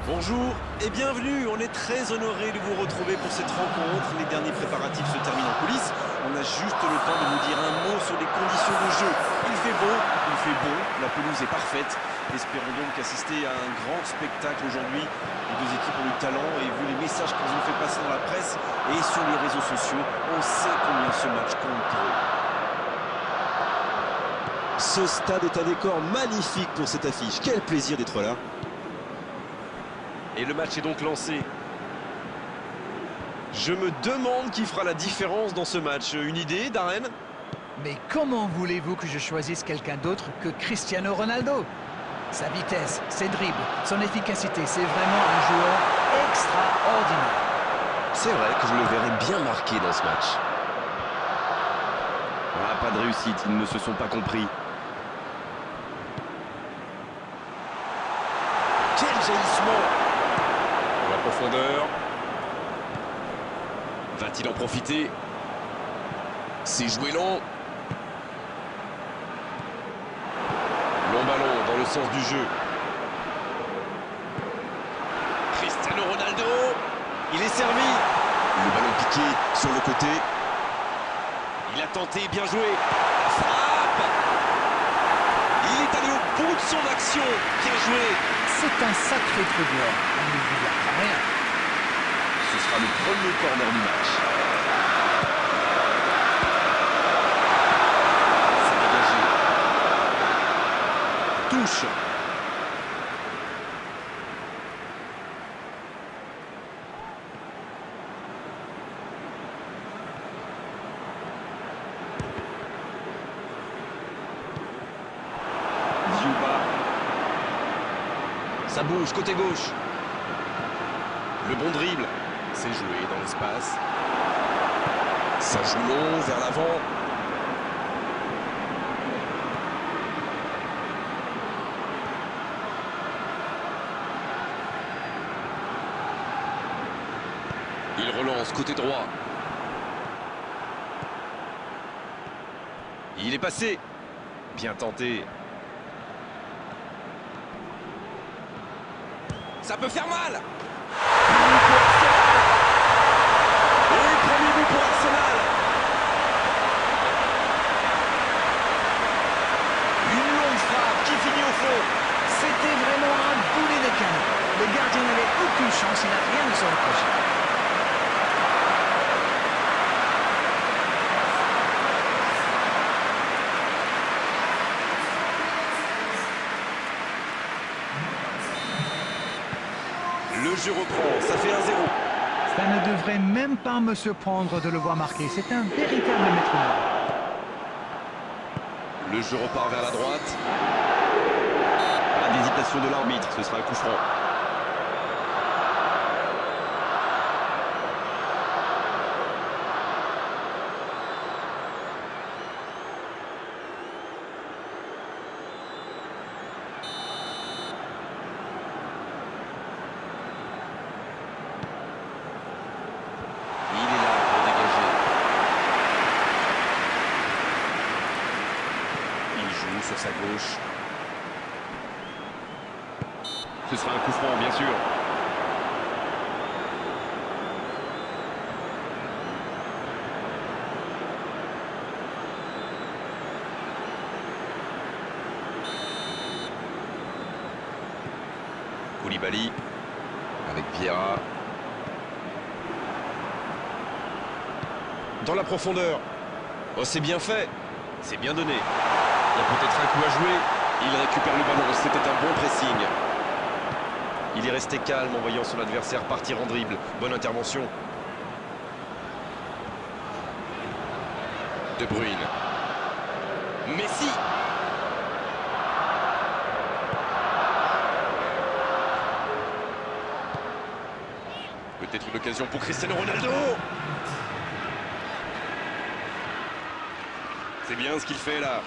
Bonjour et bienvenue, on est très honoré de vous retrouver pour cette rencontre. Les derniers préparatifs se terminent en coulisses. On a juste le temps de nous dire un mot sur les conditions de jeu. Il fait beau, il fait bon, la pelouse est parfaite. Espérons donc assister à un grand spectacle aujourd'hui. Les deux équipes ont du talent et vu les messages qu'ils ont fait passer dans la presse et sur les réseaux sociaux, on sait combien ce match compte pour eux. Ce stade est un décor magnifique pour cette affiche. Quel plaisir d'être là. Et le match est donc lancé. Je me demande qui fera la différence dans ce match. Une idée, Darren? Mais comment voulez-vous que je choisisse quelqu'un d'autre que Cristiano Ronaldo? Sa vitesse, ses dribbles, son efficacité, c'est vraiment un joueur extraordinaire. C'est vrai que je le verrais bien marqué dans ce match. Ah, pas de réussite, ils ne se sont pas compris. Quel jaillissement! Dans la profondeur. Va-t-il en profiter? C'est joué long. Long ballon dans le sens du jeu. Cristiano Ronaldo. Il est servi. Le ballon piqué sur le côté. Il a tenté, bien joué. La frappe. Il est allé au bout de son action. Bien joué. C'est un sacré troubleur. On ne lui apprend rien. Ce sera le premier corner du match. C'est dégagé. Touche. Ça bouge, côté gauche. Le bon dribble. C'est joué dans l'espace. Ça joue long, vers l'avant. Il relance, côté droit. Il est passé. Bien tenté. Ça peut faire mal. Premier but pour Arsenal. Une longue frappe qui finit au fond. C'était vraiment un boulet de canon. Le gardien n'avait aucune chance, il n'a rien à se reprocher. Le jeu reprend, ça fait 1-0. Ça ne devrait même pas me surprendre de le voir marquer. C'est un véritable métronome. Le jeu repart vers la droite. Pas d'hésitation de l'arbitre, ce sera un coup franc. Sur sa gauche. Ce sera un coup franc, bien sûr. Koulibaly avec Vieira. Dans la profondeur. Oh, c'est bien fait. C'est bien donné. Il y a peut-être un coup à jouer. Il récupère le ballon. C'était un bon pressing. Il est resté calme en voyant son adversaire partir en dribble. Bonne intervention. De Bruyne. Messi. Peut-être une occasion pour Cristiano Ronaldo. C'est bien ce qu'il fait là.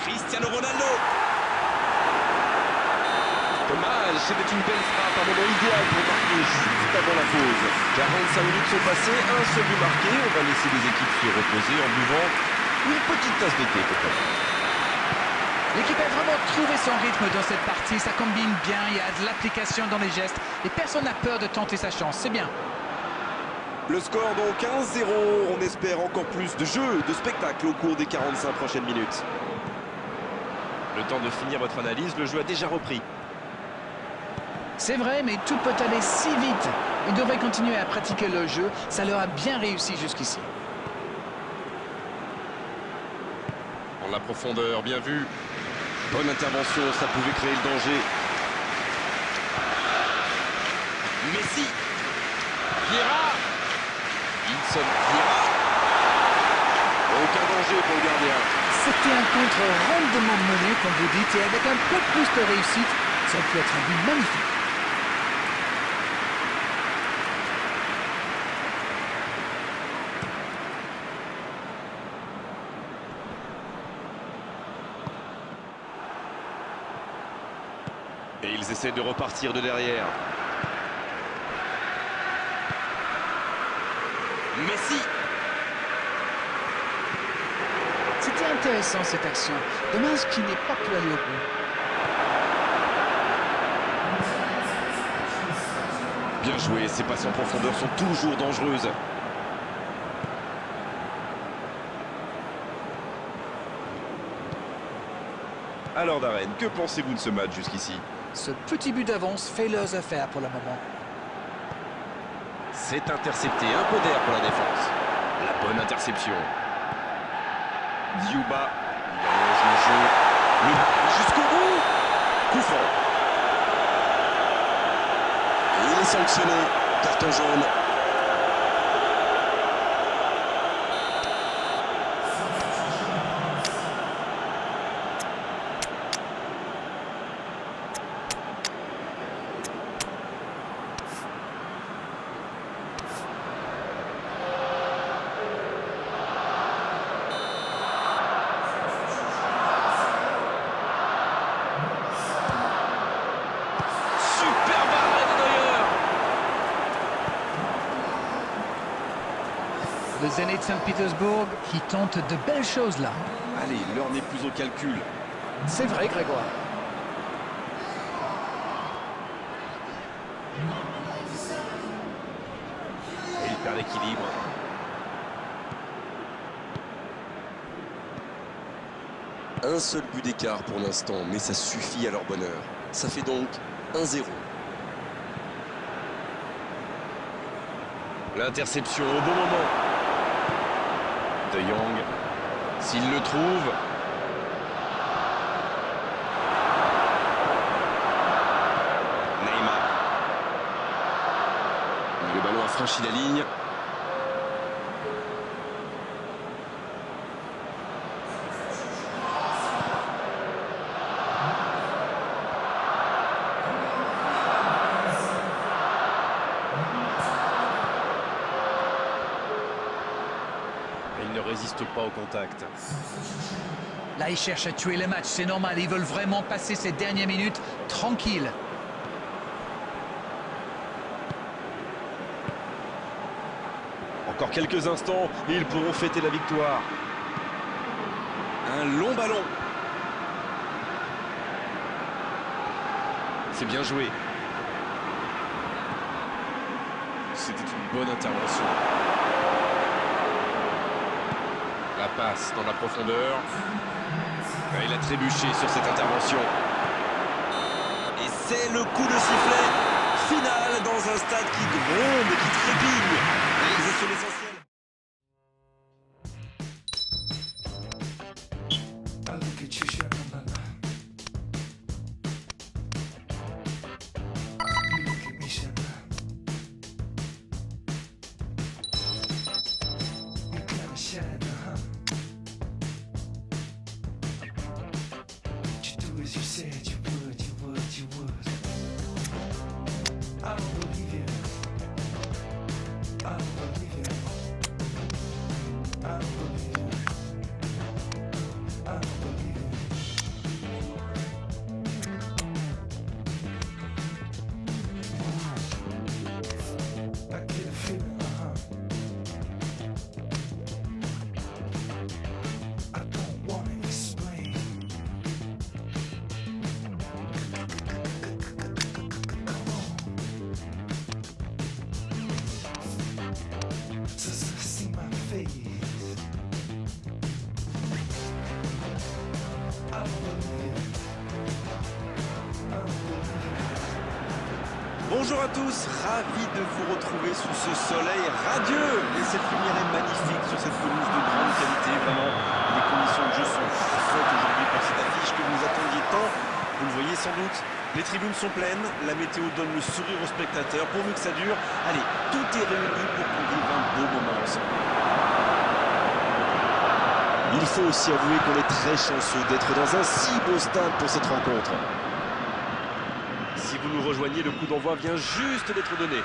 Cristiano Ronaldo. Dommage, c'était une belle frappe, un moment idéal pour marquer juste avant la pause. 45 minutes sont passées, un seul but marqué. On va laisser les équipes se reposer en buvant une petite tasse de thé peut-être. L'équipe a vraiment trouvé son rythme dans cette partie, ça combine bien, il y a de l'application dans les gestes et personne n'a peur de tenter sa chance, c'est bien. Le score donc 1-0, on espère encore plus de jeu, de spectacle au cours des 45 prochaines minutes. Le temps de finir votre analyse, le jeu a déjà repris. C'est vrai, mais tout peut aller si vite. Ils devraient continuer à pratiquer le jeu, ça leur a bien réussi jusqu'ici. En la profondeur, bien vu. Bonne intervention, ça pouvait créer le danger. Messi. Vieira. Ilson Vieira. Aucun danger pour le gardien. C'était un contre rondement mené, comme vous dites, et avec un peu plus de réussite, ça peut être un but magnifique. Et ils essaient de repartir de derrière. Messi. C'était intéressant cette action. Dommage qu'il n'ait pas pu aller au bout. Bien joué, ces passes en profondeur sont toujours dangereuses. Alors Darren, que pensez-vous de ce match jusqu'ici? Ce petit but d'avance fait leurs affaires pour le moment. C'est intercepté, un peu d'air pour la défense. La bonne interception. Diouba, il allonge le jeu. Le jusqu'au bout. Coup franc. Et il est sanctionné. Carton jaune. Le Zénith Saint-Pétersbourg qui tente de belles choses là. Allez, l'heure n'est plus au calcul. C'est vrai, Grégoire. Et il perd l'équilibre. Un seul but d'écart pour l'instant, mais ça suffit à leur bonheur. Ça fait donc 1-0. L'interception au bon moment. De Jong, s'il le trouve. Neymar. Le ballon a franchi la ligne. Il ne résiste pas au contact. Là, ils cherchent à tuer le match, c'est normal. Ils veulent vraiment passer ces dernières minutes tranquilles. Encore quelques instants et ils pourront fêter la victoire. Un long ballon. C'est bien joué. C'était une bonne intervention. La passe dans la profondeur. Il a trébuché sur cette intervention. Et c'est le coup de sifflet final dans un stade qui gronde, qui trépigne. Et c'est l'essentiel. As you said you would, you would, you would. I don't believe you. I don't believe you. Bonjour à tous, ravi de vous retrouver sous ce soleil radieux. Et cette lumière est magnifique sur cette pelouse de grande qualité, vraiment. Les conditions de jeu sont parfaites aujourd'hui pour cette affiche que vous attendiez tant. Vous le voyez sans doute, les tribunes sont pleines, la météo donne le sourire aux spectateurs, pourvu que ça dure. Allez, tout est réuni pour qu'on vive un beau moment ensemble. Il faut aussi avouer qu'on est très chanceux d'être dans un si beau stade pour cette rencontre. Si vous nous rejoignez, le coup d'envoi vient juste d'être donné.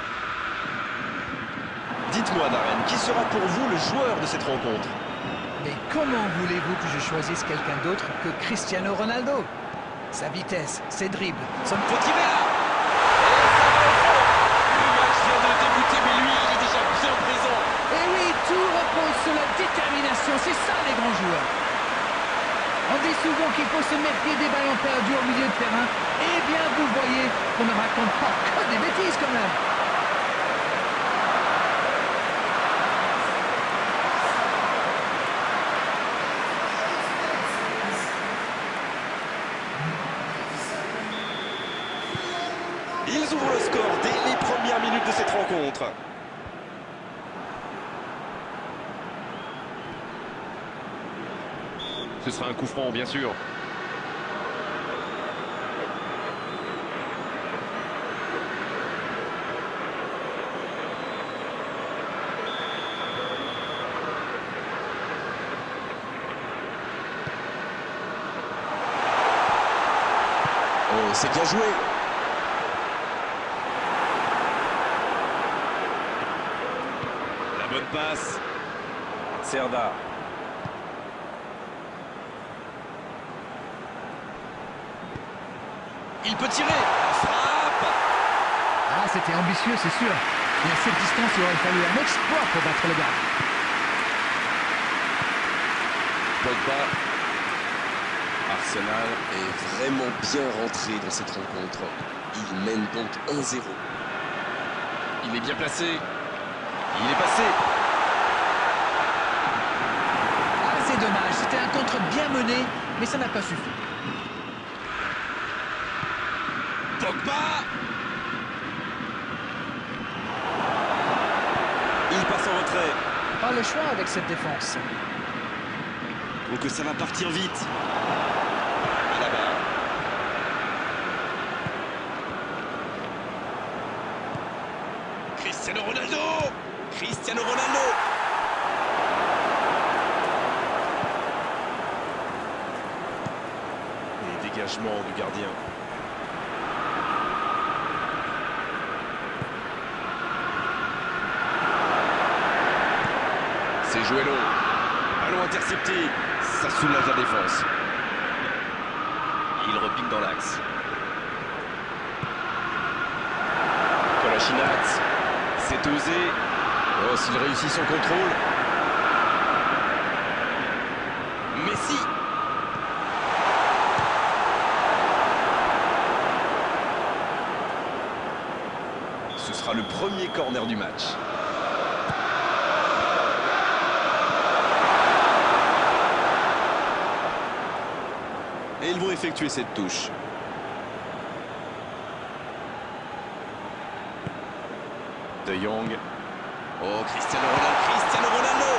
Dites-moi, Darren, qui sera pour vous le joueur de cette rencontre? Mais comment voulez-vous que je choisisse quelqu'un d'autre que Cristiano Ronaldo? Sa vitesse, ses dribbles, son... Faut tirer là! Et ça va au fond! Le match vient de débuter, mais lui, il est déjà bien présent. Et oui, tout repose sur la détermination, c'est ça les grands joueurs. On dit souvent qu'il faut se méfier des ballons perdus au milieu de terrain. Eh bien, vous voyez qu'on ne raconte pas que des bêtises quand même. Ils ouvrent le score dès les premières minutes de cette rencontre. Ce sera un coup franc, bien sûr. Oh, c'est bien joué. La bonne passe. Serdar. Il peut tirer. La frappe. Ah, c'était ambitieux, c'est sûr. Mais à cette distance, il aurait fallu un exploit pour battre le gars. Pogba. Arsenal est vraiment bien rentré dans cette rencontre. Il mène donc 1-0. Il est bien placé. Il est passé. Ah, c'est dommage. C'était un contre bien mené, mais ça n'a pas suffi. Pogba. Il passe en retrait. Pas le choix avec cette défense. Donc ça va partir vite. À la barre. Cristiano Ronaldo. Cristiano Ronaldo. Et dégagement du gardien. C'est joué long. Ballon intercepté. Ça soulage la défense. Il repique dans l'axe. Kolasinac. C'est osé. Oh, s'il réussit son contrôle. Messi. Ce sera le premier corner du match. Et ils vont effectuer cette touche. De Jong. Oh, Cristiano Ronaldo. Cristiano Ronaldo.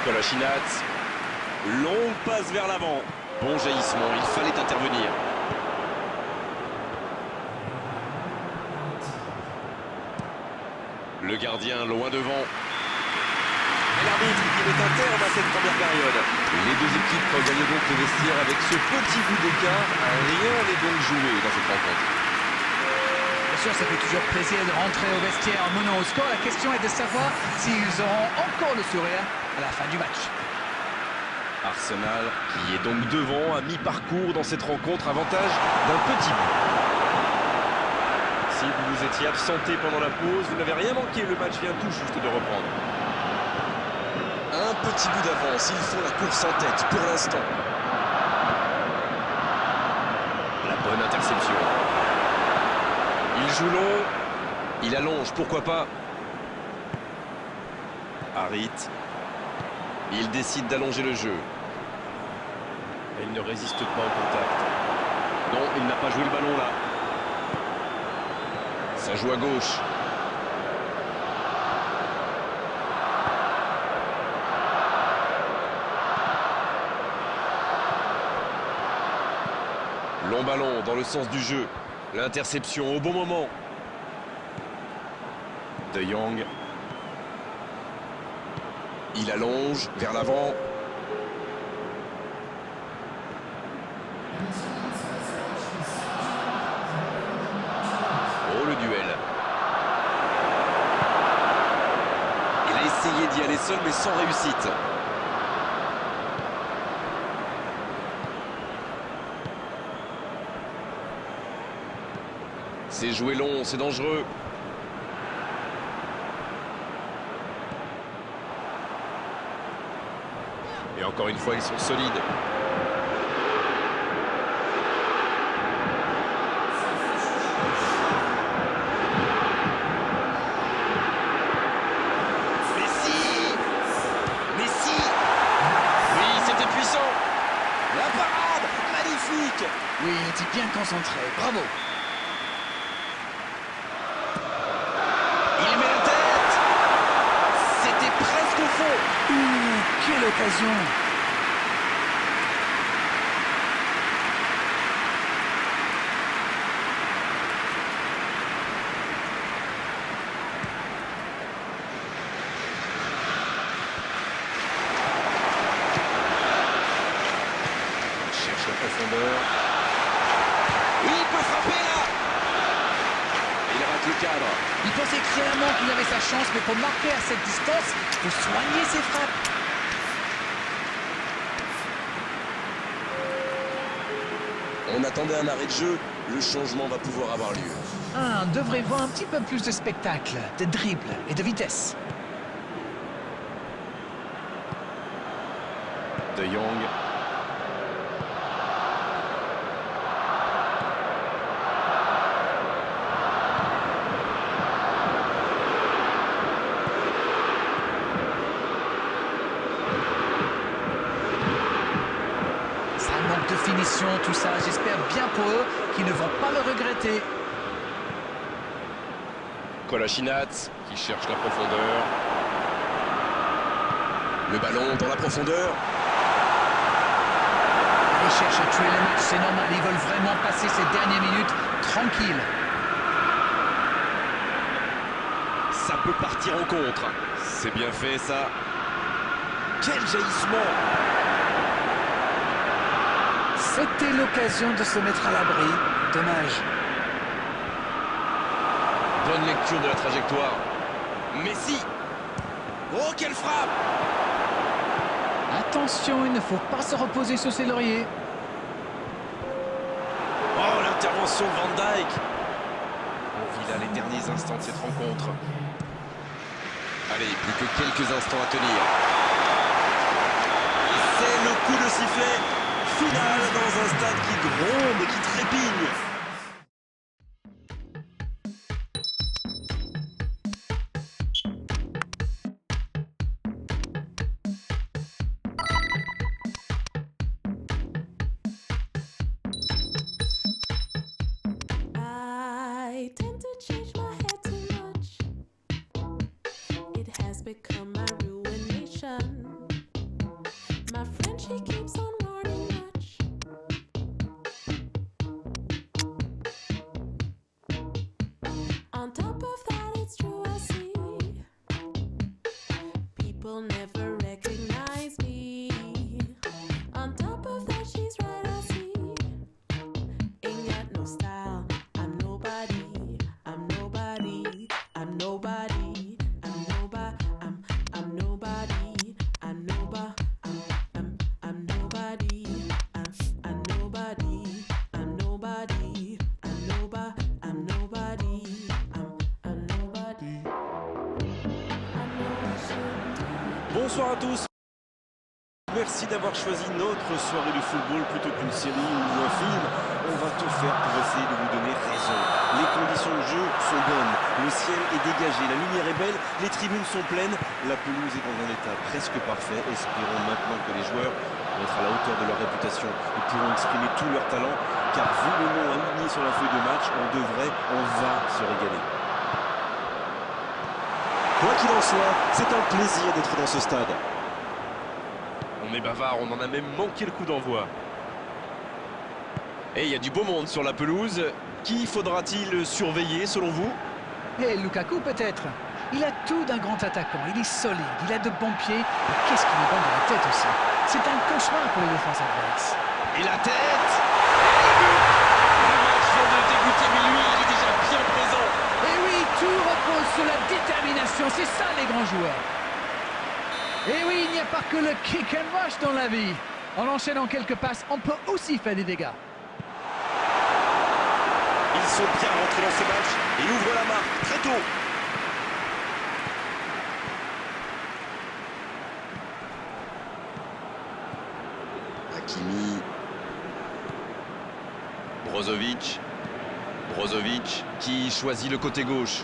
Kolasinac. Longue passe vers l'avant. Bon jaillissement, il fallait intervenir. Le gardien loin devant. Et l'arbitre qui met un terme à cette première période. Les deux équipes regagnent donc le vestiaire avec ce petit bout d'écart. Rien n'est donc joué dans cette rencontre. Bien sûr, ça fait toujours plaisir de rentrer au vestiaire en menant au score. La question est de savoir s'ils auront encore le sourire à la fin du match. Arsenal qui est donc devant à mi-parcours dans cette rencontre, avantage d'un petit but. Si vous vous étiez absenté pendant la pause, vous n'avez rien manqué, le match vient tout juste de reprendre. Un petit bout d'avance, ils font la course en tête pour l'instant. La bonne interception. Il joue long, il allonge, pourquoi pas. Harit. Il décide d'allonger le jeu. Il ne résiste pas au contact. Non, il n'a pas joué le ballon là. Ça joue à gauche. Long ballon dans le sens du jeu. L'interception au bon moment. De Jong. Il allonge vers l'avant. Oh, le duel. Il a essayé d'y aller seul mais sans réussite. C'est joué long, c'est dangereux. Et encore une fois, ils sont solides. Messi! Messi! Oui, c'était puissant. La parade! Magnifique! Oui, il était bien concentré. Bravo. Il met la tête! C'était presque au fond! Quelle occasion. Il cherche la profondeur. Oui, il peut frapper là! Il rate le cadre. Il pensait clairement qu'il avait sa chance, mais pour marquer à cette distance, il faut soigner ses frappes. On attendait un arrêt de jeu, le changement va pouvoir avoir lieu. On devrait voir un petit peu plus de spectacle, de dribble et de vitesse. De Jong. Ça manque de finition, tout ça. J'espère bien pour eux qu'ils ne vont pas le regretter. Kolasinac qui cherche la profondeur. Le ballon dans la profondeur. Ils cherchent à tuer le match, c'est normal. Ils veulent vraiment passer ces dernières minutes tranquilles. Ça peut partir en contre. C'est bien fait ça. Quel jaillissement! C'était l'occasion de se mettre à l'abri. Dommage. Bonne lecture de la trajectoire. Messi! Oh, quelle frappe! Attention, il ne faut pas se reposer sur ses lauriers. Oh, l'intervention de Van Dijk! On vit là les derniers instants de cette rencontre. Allez, plus que quelques instants à tenir. C'est le coup de sifflet final dans un stade qui gronde et qui trépigne. I tend to change my head too much. It has become my ruination. My friend, she keeps on warning much. On top of that, it's true, I see. People never recognize me. On top of that, she's right, I see. Ain't got no style. I'm nobody. I'm nobody. I'm nobody. I'm nobody. I'm nobody. I'm nobody. I'm nobody. I'm nobody. I'm nobody. I'm nobody. I'm nobody. I'm nobody. I know I shouldn't do it. Bonsoir à tous. Merci d'avoir choisi notre soirée de football plutôt qu'une série ou un film. On va tout faire pour essayer de vous donner raison. Les conditions de jeu sont bonnes, le ciel est dégagé, la lumière est belle, les tribunes sont pleines, la pelouse est dans un état presque parfait. Espérons maintenant que les joueurs vont être à la hauteur de leur réputation et pourront exprimer tout leur talent, car vu le nom aligné sur la feuille de match, on va se régaler. Quoi qu'il en soit, c'est un plaisir d'être dans ce stade. On est bavard, on en a même manqué le coup d'envoi. Et il y a du beau monde sur la pelouse. Qui faudra-t-il surveiller selon vous? Et Lukaku peut-être. Il a tout d'un grand attaquant, il est solide, il a de bons pieds, et qu'est-ce qu'il est bon de la tête aussi. C'est un cauchemar pour les défenses adverses. Et la tête! Et le but! Le match vient de débuter, mais lui, il est déjà bien présent. Et oui, tout repose sur la détermination, c'est ça les grands joueurs. Et oui, il n'y a pas que le kick and rush dans la vie. En enchaînant quelques passes, on peut aussi faire des dégâts. Ils sont bien rentrés dans ce match et ouvrent la marque très tôt. Hakimi. Brozovic qui choisit le côté gauche.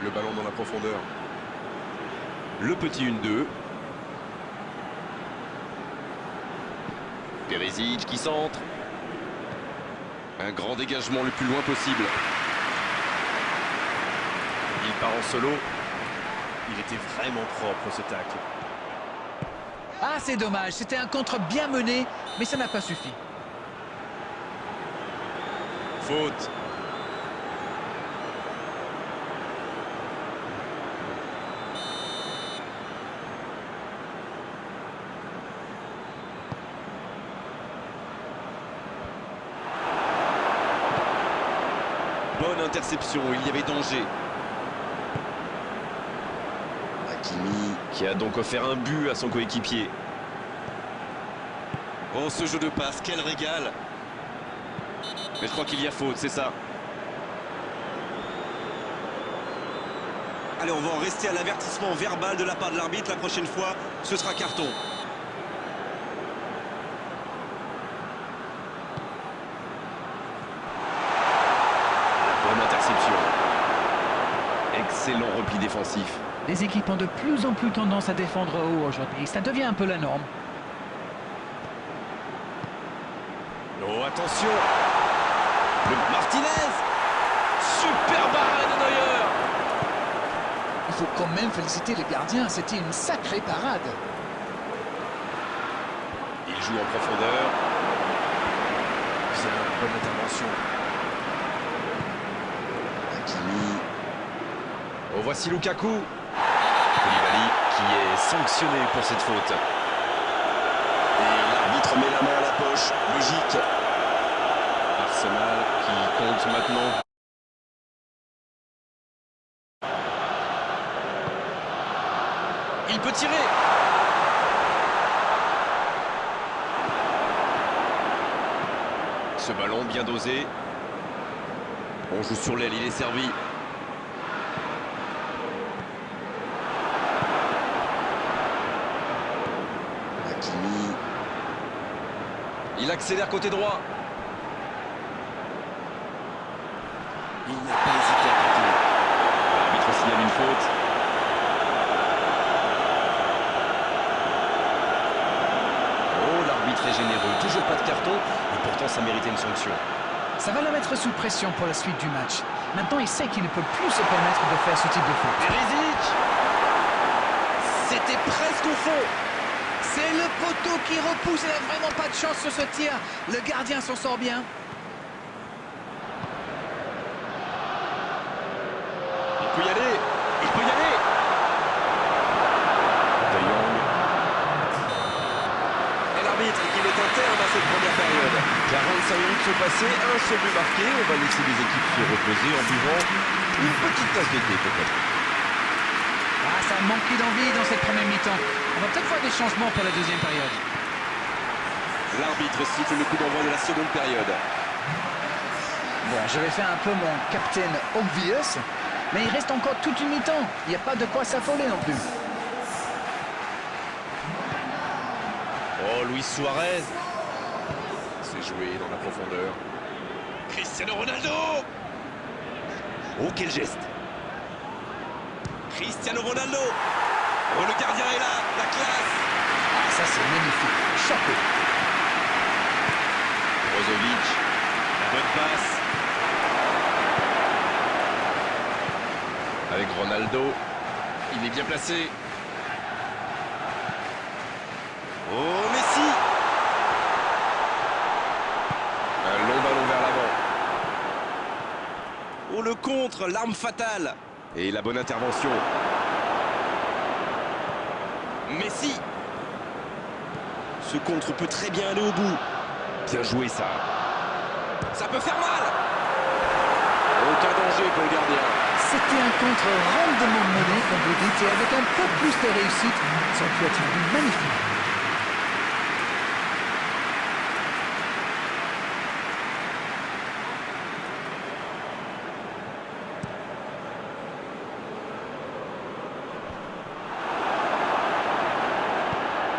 Le ballon dans la profondeur. Le petit 1-2. Perisic qui centre. Un grand dégagement le plus loin possible. Il part en solo. Il était vraiment propre ce tacle. Ah, c'est dommage, c'était un contre bien mené, mais ça n'a pas suffi. Faute. Bonne interception, il y avait danger. Hakimi. Qui a donc offert un but à son coéquipier. Oh, ce jeu de passe, quel régal. Mais je crois qu'il y a faute, c'est ça. Allez, on va en rester à l'avertissement verbal de la part de l'arbitre. La prochaine fois, ce sera carton. Bonne interception. Excellent repli défensif. Les équipes ont de plus en plus tendance à défendre haut aujourd'hui. Ça devient un peu la norme. Oh, attention. Le Martinez. Super barré de Neuer. Il faut quand même féliciter les gardiens. C'était une sacrée parade. Il joue en profondeur. C'est une bonne intervention. Hakimi. Oh, voici Lukaku. Koulibaly qui est sanctionné pour cette faute. Et l'arbitre met la main à la poche. Logique. Arsenal qui compte maintenant. Il peut tirer. Ce ballon bien dosé. On joue sur l'aile, il est servi. Hakimi. Il accélère côté droit. Il n'a pas hésité à tenter. L'arbitre signale une faute. Oh, l'arbitre est généreux. Toujours pas de carton. Et pourtant, ça méritait une sanction. Ça va le mettre sous pression pour la suite du match. Maintenant, il sait qu'il ne peut plus se permettre de faire ce type de faute. Perisic. C'était presque au fond. C'est le poteau qui repousse. Il n'a vraiment pas de chance sur ce tir. Le gardien s'en sort bien. Il peut y aller. Il peut y aller. De Jong. Et l'arbitre qui met un terme à cette première période. 45 minutes sont passées, un seul but marqué. On va laisser les équipes se reposer en buvant une petite tasse de thé peut-être. Ah, ça a manqué d'envie dans cette première mi-temps. On va peut-être voir des changements pour la deuxième période. L'arbitre siffle le coup d'envoi de la seconde période. Bon, je vais faire un peu mon Captain Obvious, mais il reste encore toute une mi-temps. Il n'y a pas de quoi s'affoler non plus. Oh, Luis Suarez. C'est joué dans la profondeur. Cristiano Ronaldo. Oh, quel geste! Cristiano Ronaldo! Oh, le gardien est là, la classe! Ah, ça c'est magnifique. Chapeau. Brozovic. La bonne passe. Avec Ronaldo. Il est bien placé. Oh, Messi! Un long ballon vers l'avant. Oh, le contre, l'arme fatale! Et la bonne intervention. Messi! Ce contre peut très bien aller au bout. Bien joué, ça. Ça peut faire mal! Aucun danger pour le gardien. C'était un contre rendement mené, comme vous dites, et avec un peu plus de réussite, ça aurait pu être un but magnifique.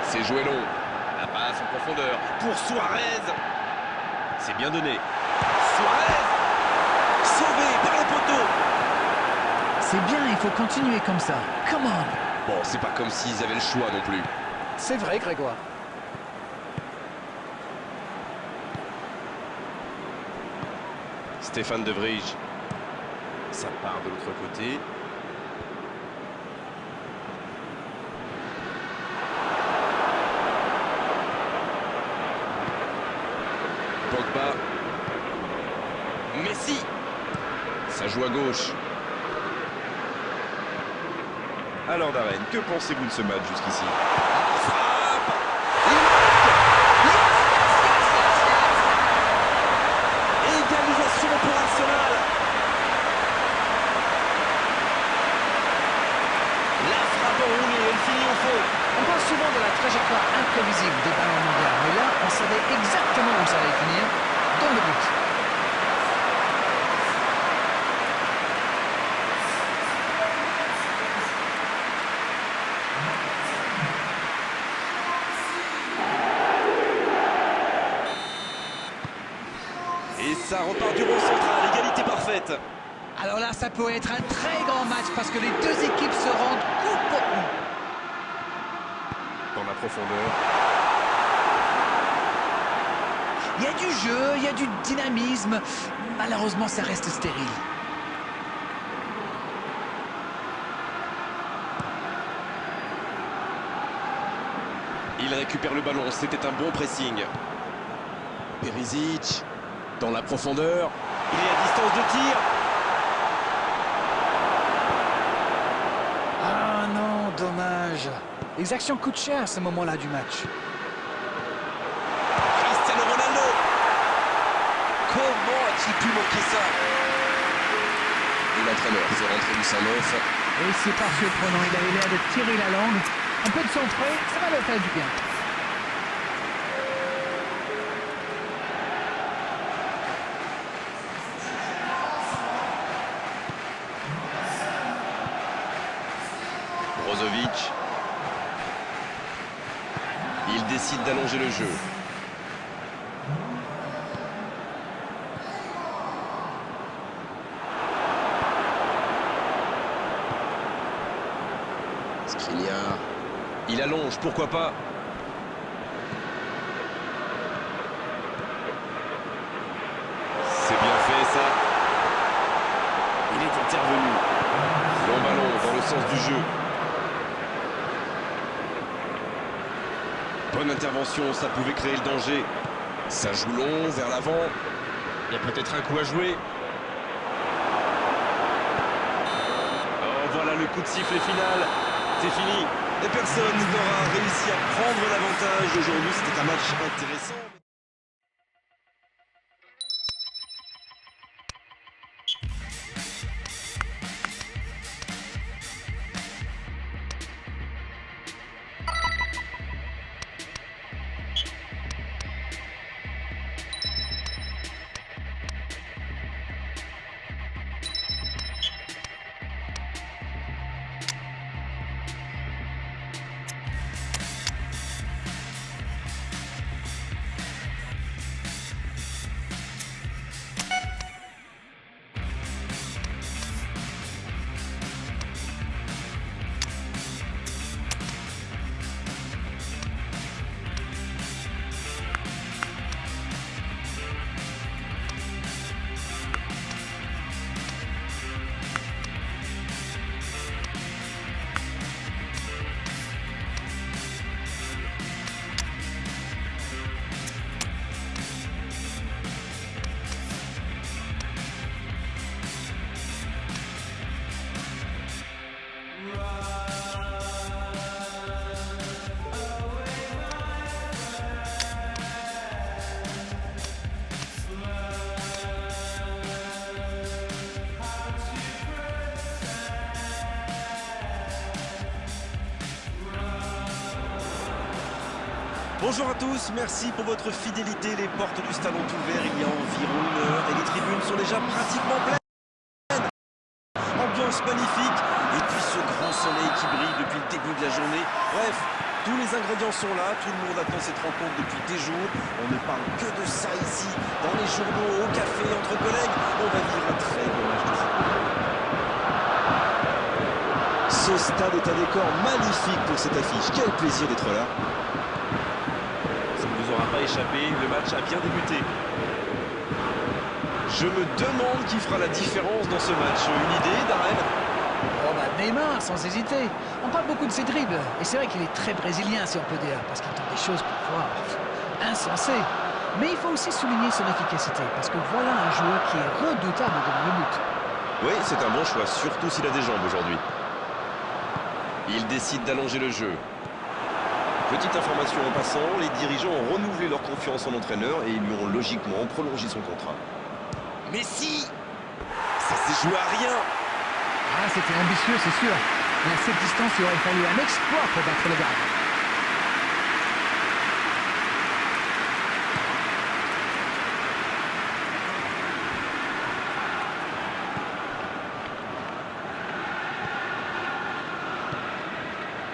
C'est joué long. La passe en profondeur. Pour Suarez! C'est bien donné. Suarez! Sauvé par le poteau! C'est bien, il faut continuer comme ça. Come on. Bon, c'est pas comme s'ils avaient le choix non plus. C'est vrai, Grégoire. Stéphane De Vrij. Ça part de l'autre côté. Pogba. Messi! Ça joue à gauche. Alors Darren, que pensez-vous de ce match jusqu'ici? Frappe! Égalisation pour Arsenal! La frappe enroulée, elle finit au fond. On parle souvent de la trajectoire imprévisible des ballons mondiaux, mais là, on savait exactement où ça allait finir, dans le but. Et ça repart du rond central, égalité parfaite. Alors là, ça peut être un très grand match parce que les deux équipes se rendent coup pour coup. Dans la profondeur. Il y a du jeu, il y a du dynamisme. Malheureusement, ça reste stérile. Il récupère le ballon, c'était un bon pressing. Perisic, dans la profondeur. Il est à distance de tir. Ah non, dommage. Les actions coûtent cher à ce moment-là du match. Cristiano Ronaldo. Comment a-t-il pu manquer ça? Et l'entraîneur fait rentrer du 109. Et c'est pas surprenant, il avait l'air de tirer la langue. Un peu de sang frais, ça va le faire du bien. Brozovic. Il décide d'allonger le jeu. Skriniar. Il allonge, pourquoi pas? C'est bien fait ça. Il est intervenu. Long ballon dans le sens du jeu. Bonne intervention, ça pouvait créer le danger. Ça joue long, vers l'avant. Il y a peut-être un coup à jouer. Oh, voilà le coup de sifflet final. C'est fini. Et personne n'aura réussi à prendre l'avantage aujourd'hui. C'était un match intéressant. Bonjour à tous, merci pour votre fidélité. Les portes du stade ont ouvert il y a environ 1 heure et les tribunes sont déjà pratiquement pleines. Ambiance magnifique et puis ce grand soleil qui brille depuis le début de la journée. Bref, tous les ingrédients sont là, tout le monde attend cette rencontre depuis des jours. On ne parle que de ça ici, dans les journaux, au café, entre collègues. On va vivre un très bon match de football. Ce stade est un décor magnifique pour cette affiche. Quel plaisir d'être là. Pas échappé, le match a bien débuté. Je me demande qui fera la différence dans ce match. Une idée, Darrell? Oh bah Neymar, sans hésiter. On parle beaucoup de ses dribbles. Et c'est vrai qu'il est très brésilien, si on peut dire, parce qu'il tente des choses parfois insensées. Mais il faut aussi souligner son efficacité, parce que voilà un joueur qui est redoutable devant le but. Oui, c'est un bon choix, surtout s'il a des jambes aujourd'hui. Il décide d'allonger le jeu. Petite information en passant, les dirigeants ont renouvelé leur confiance en l'entraîneur et ils lui ont logiquement prolongé son contrat. Messi, ça s'est joué à rien. Ah, c'était ambitieux, c'est sûr. Mais à cette distance, il aurait fallu un exploit pour battre le gardien.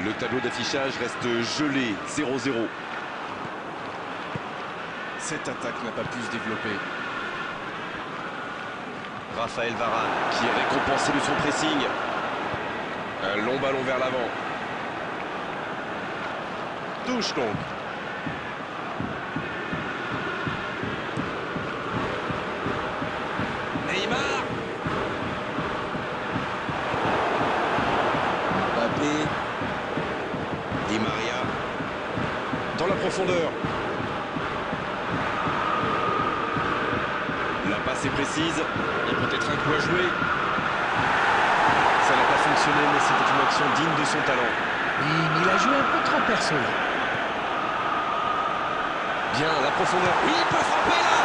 Le tableau d'affichage reste gelé, 0-0. Cette attaque n'a pas pu se développer. Raphaël Varane, qui est récompensé de son pressing. Un long ballon vers l'avant. Touche donc. Neymar. Mbappé. Di Maria. Dans la profondeur. La passe est précise. Il y a peut-être un coup à jouer. Ça n'a pas fonctionné, mais c'était une action digne de son talent. Oui, mais il a joué un peu trop perso. Bien, la profondeur. Oui, il peut frapper là.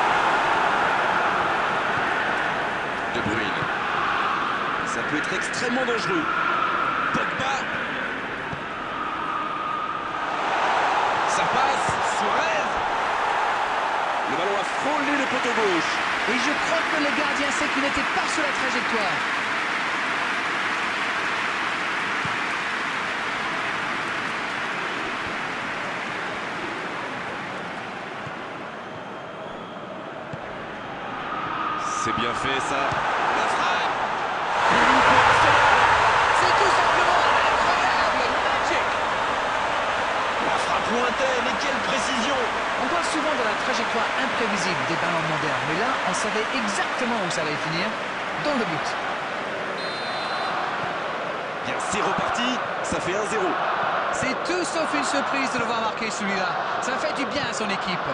De Bruyne. Ça peut être extrêmement dangereux. Pogba. Ça passe. Suarez. Le ballon a frôlé le poteau gauche. Et je crois que le gardien sait qu'il n'était pas sur la trajectoire. C'est bien fait ça. La frappe. C'est tout simplement incroyable, magique. La frappe lointaine et quelle précision. On parle souvent de la trajectoire imprévisible des ballons modernes, mais là, on savait exactement où ça allait finir, dans le but. Bien, c'est reparti. Ça fait 1-0. C'est tout sauf une surprise de le voir marquer celui-là. Ça fait du bien à son équipe.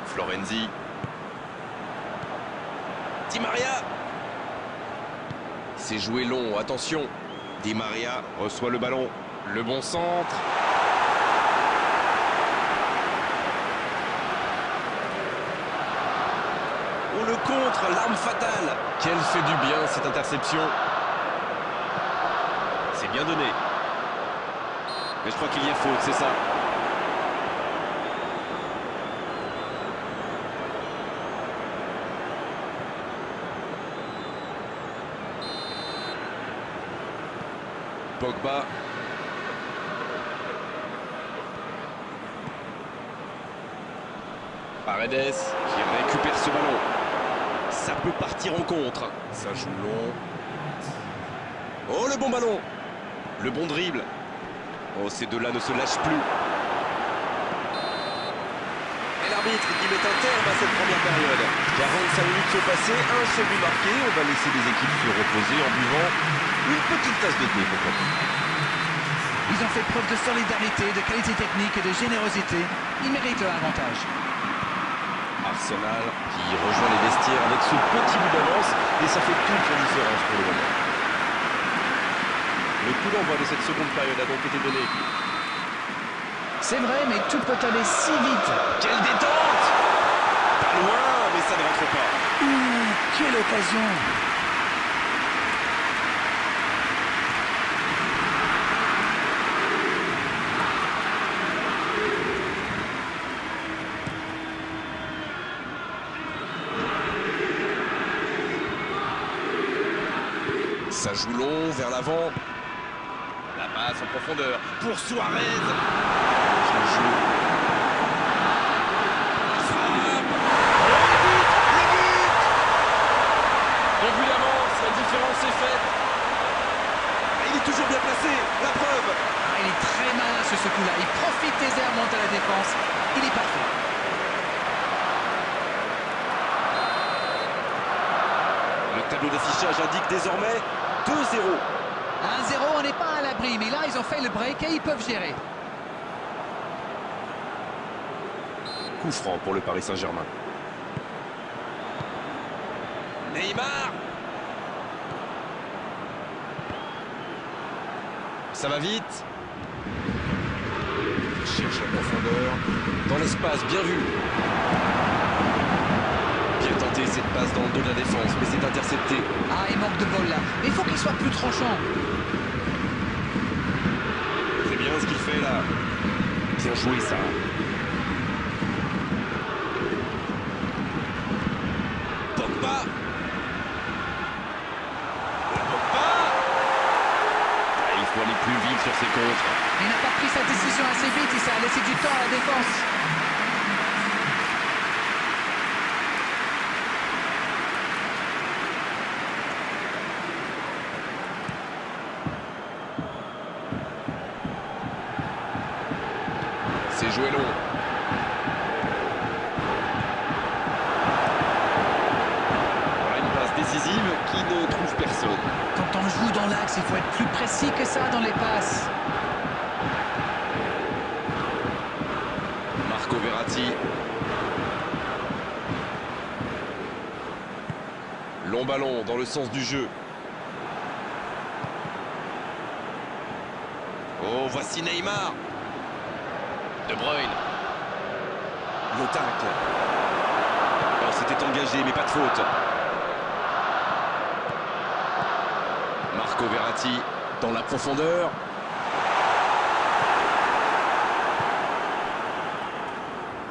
Florenzi. Di Maria. C'est joué long, attention. Di Maria reçoit le ballon. Le bon centre. On le contre, l'arme fatale. Quelle fait du bien cette interception. C'est bien donné. Mais je crois qu'il y a faute, c'est ça. Pogba. Paredes qui récupère ce ballon. Ça peut partir en contre. Ça joue long. Oh, le bon ballon. Le bon dribble. Oh, ces deux-là ne se lâchent plus. Et l'arbitre qui met un terme à cette première période. 45 minutes sont passées, un seul but marqué. On va laisser les équipes se reposer en buvant une petite tasse de thé, pourquoi pas. Ils ont fait preuve de solidarité, de qualité technique et de générosité. Ils méritent l'avantage. Arsenal qui rejoint les vestiaires avec ce petit bout d'avance et ça fait toute la différence pour le moment. coup d'envoi de cette seconde période a donc été donné. C'est vrai, mais tout peut aller si vite. Quelle détente! Pas loin, mais ça ne rentre pas. Ouh, quelle occasion! Ça joue long, vers l'avant. La passe en profondeur. Pour Suarez. Bien joué. La frappe. Oh, le but! On vu l'avance, la différence est faite. Et il est toujours bien placé, la preuve. Ah, il est très malin sur ce coup-là. Il profite des airs, monte à la défense. Il est parfait. Le tableau d'affichage indique désormais 2-0. 1-0, on n'est pas à l'abri, mais là, ils ont fait le break et ils peuvent gérer. Coup franc pour le Paris Saint-Germain. Neymar. Ça va vite. Cherche la profondeur. Dans l'espace, bien vu. Bien tenté cette passe dans le dos de la défense, mais c'est intercepté. Ah, il manque de bol là. Mais il faut qu'il soit plus tranchant. C'est bien ce qu'il fait là. Bien joué ça. Pogba. Pogba. Ah, il faut aller plus vite sur ses contres. Il n'a pas pris sa décision assez vite et ça a laissé du temps à la défense. C'est joué long. Voilà une passe décisive qui ne trouve personne. Quand on joue dans l'axe, il faut être plus précis que ça dans les passes. Marco Verratti. Long ballon dans le sens du jeu. Oh, voici Neymar. De Bruyne. Le tacle. Oh, c'était engagé, mais pas de faute. Marco Verratti dans la profondeur.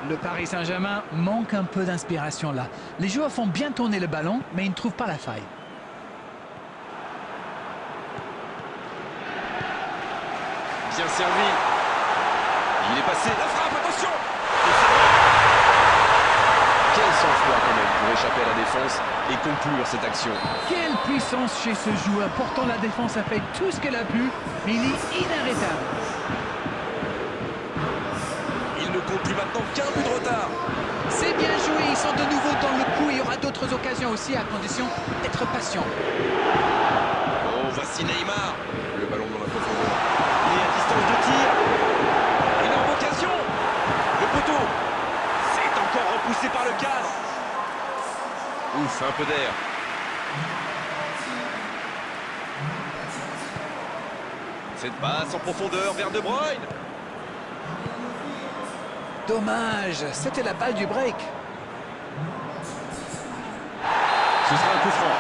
Le Paris Saint-Germain manque un peu d'inspiration là. Les joueurs font bien tourner le ballon, mais ils ne trouvent pas la faille. Bien servi. Il est passé. La frappe, attention. Quel sang-froid quand même pour échapper à la défense et conclure cette action. Quelle puissance chez ce joueur. Pourtant, la défense a fait tout ce qu'elle a pu, mais il est inarrêtable. Il ne compte plus maintenant qu'un but de retard. C'est bien joué, ils sont de nouveau dans le coup. Il y aura d'autres occasions aussi, à condition d'être patient. Oh, voici Neymar. Le ballon dans la profondeur. Il est à distance de tir. Énorme occasion. Le poteau. C'est encore repoussé par le cadre. Ouf, un peu d'air. Cette passe en profondeur vers De Bruyne. Dommage, c'était la balle du break. Ce sera un coup franc.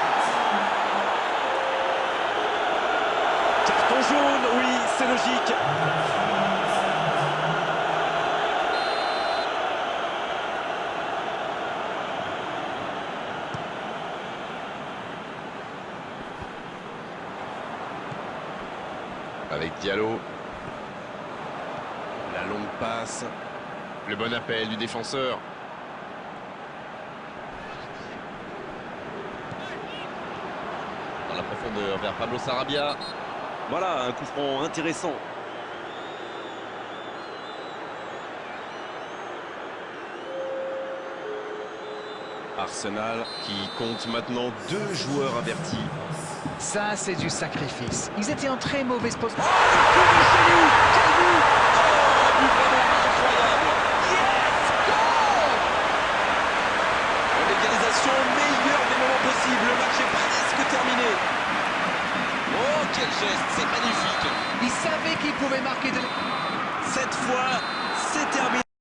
Carton jaune, oui, c'est logique. Avec Diallo. La longue passe. Le bon appel du défenseur. Dans la profondeur vers Pablo Sarabia. Voilà, un coup franc intéressant. Arsenal qui compte maintenant 2 joueurs avertis. Ça, c'est du sacrifice. Ils étaient en très mauvaise position. Oh, le coup de chez nous. Quel but! Oh, un but vraiment incroyable. Yes! Goal! En égalisation, meilleur des moments possibles. Le match est presque terminé. Oh, quel geste, c'est magnifique. qui pouvait marquer de... Cette fois, c'est terminé.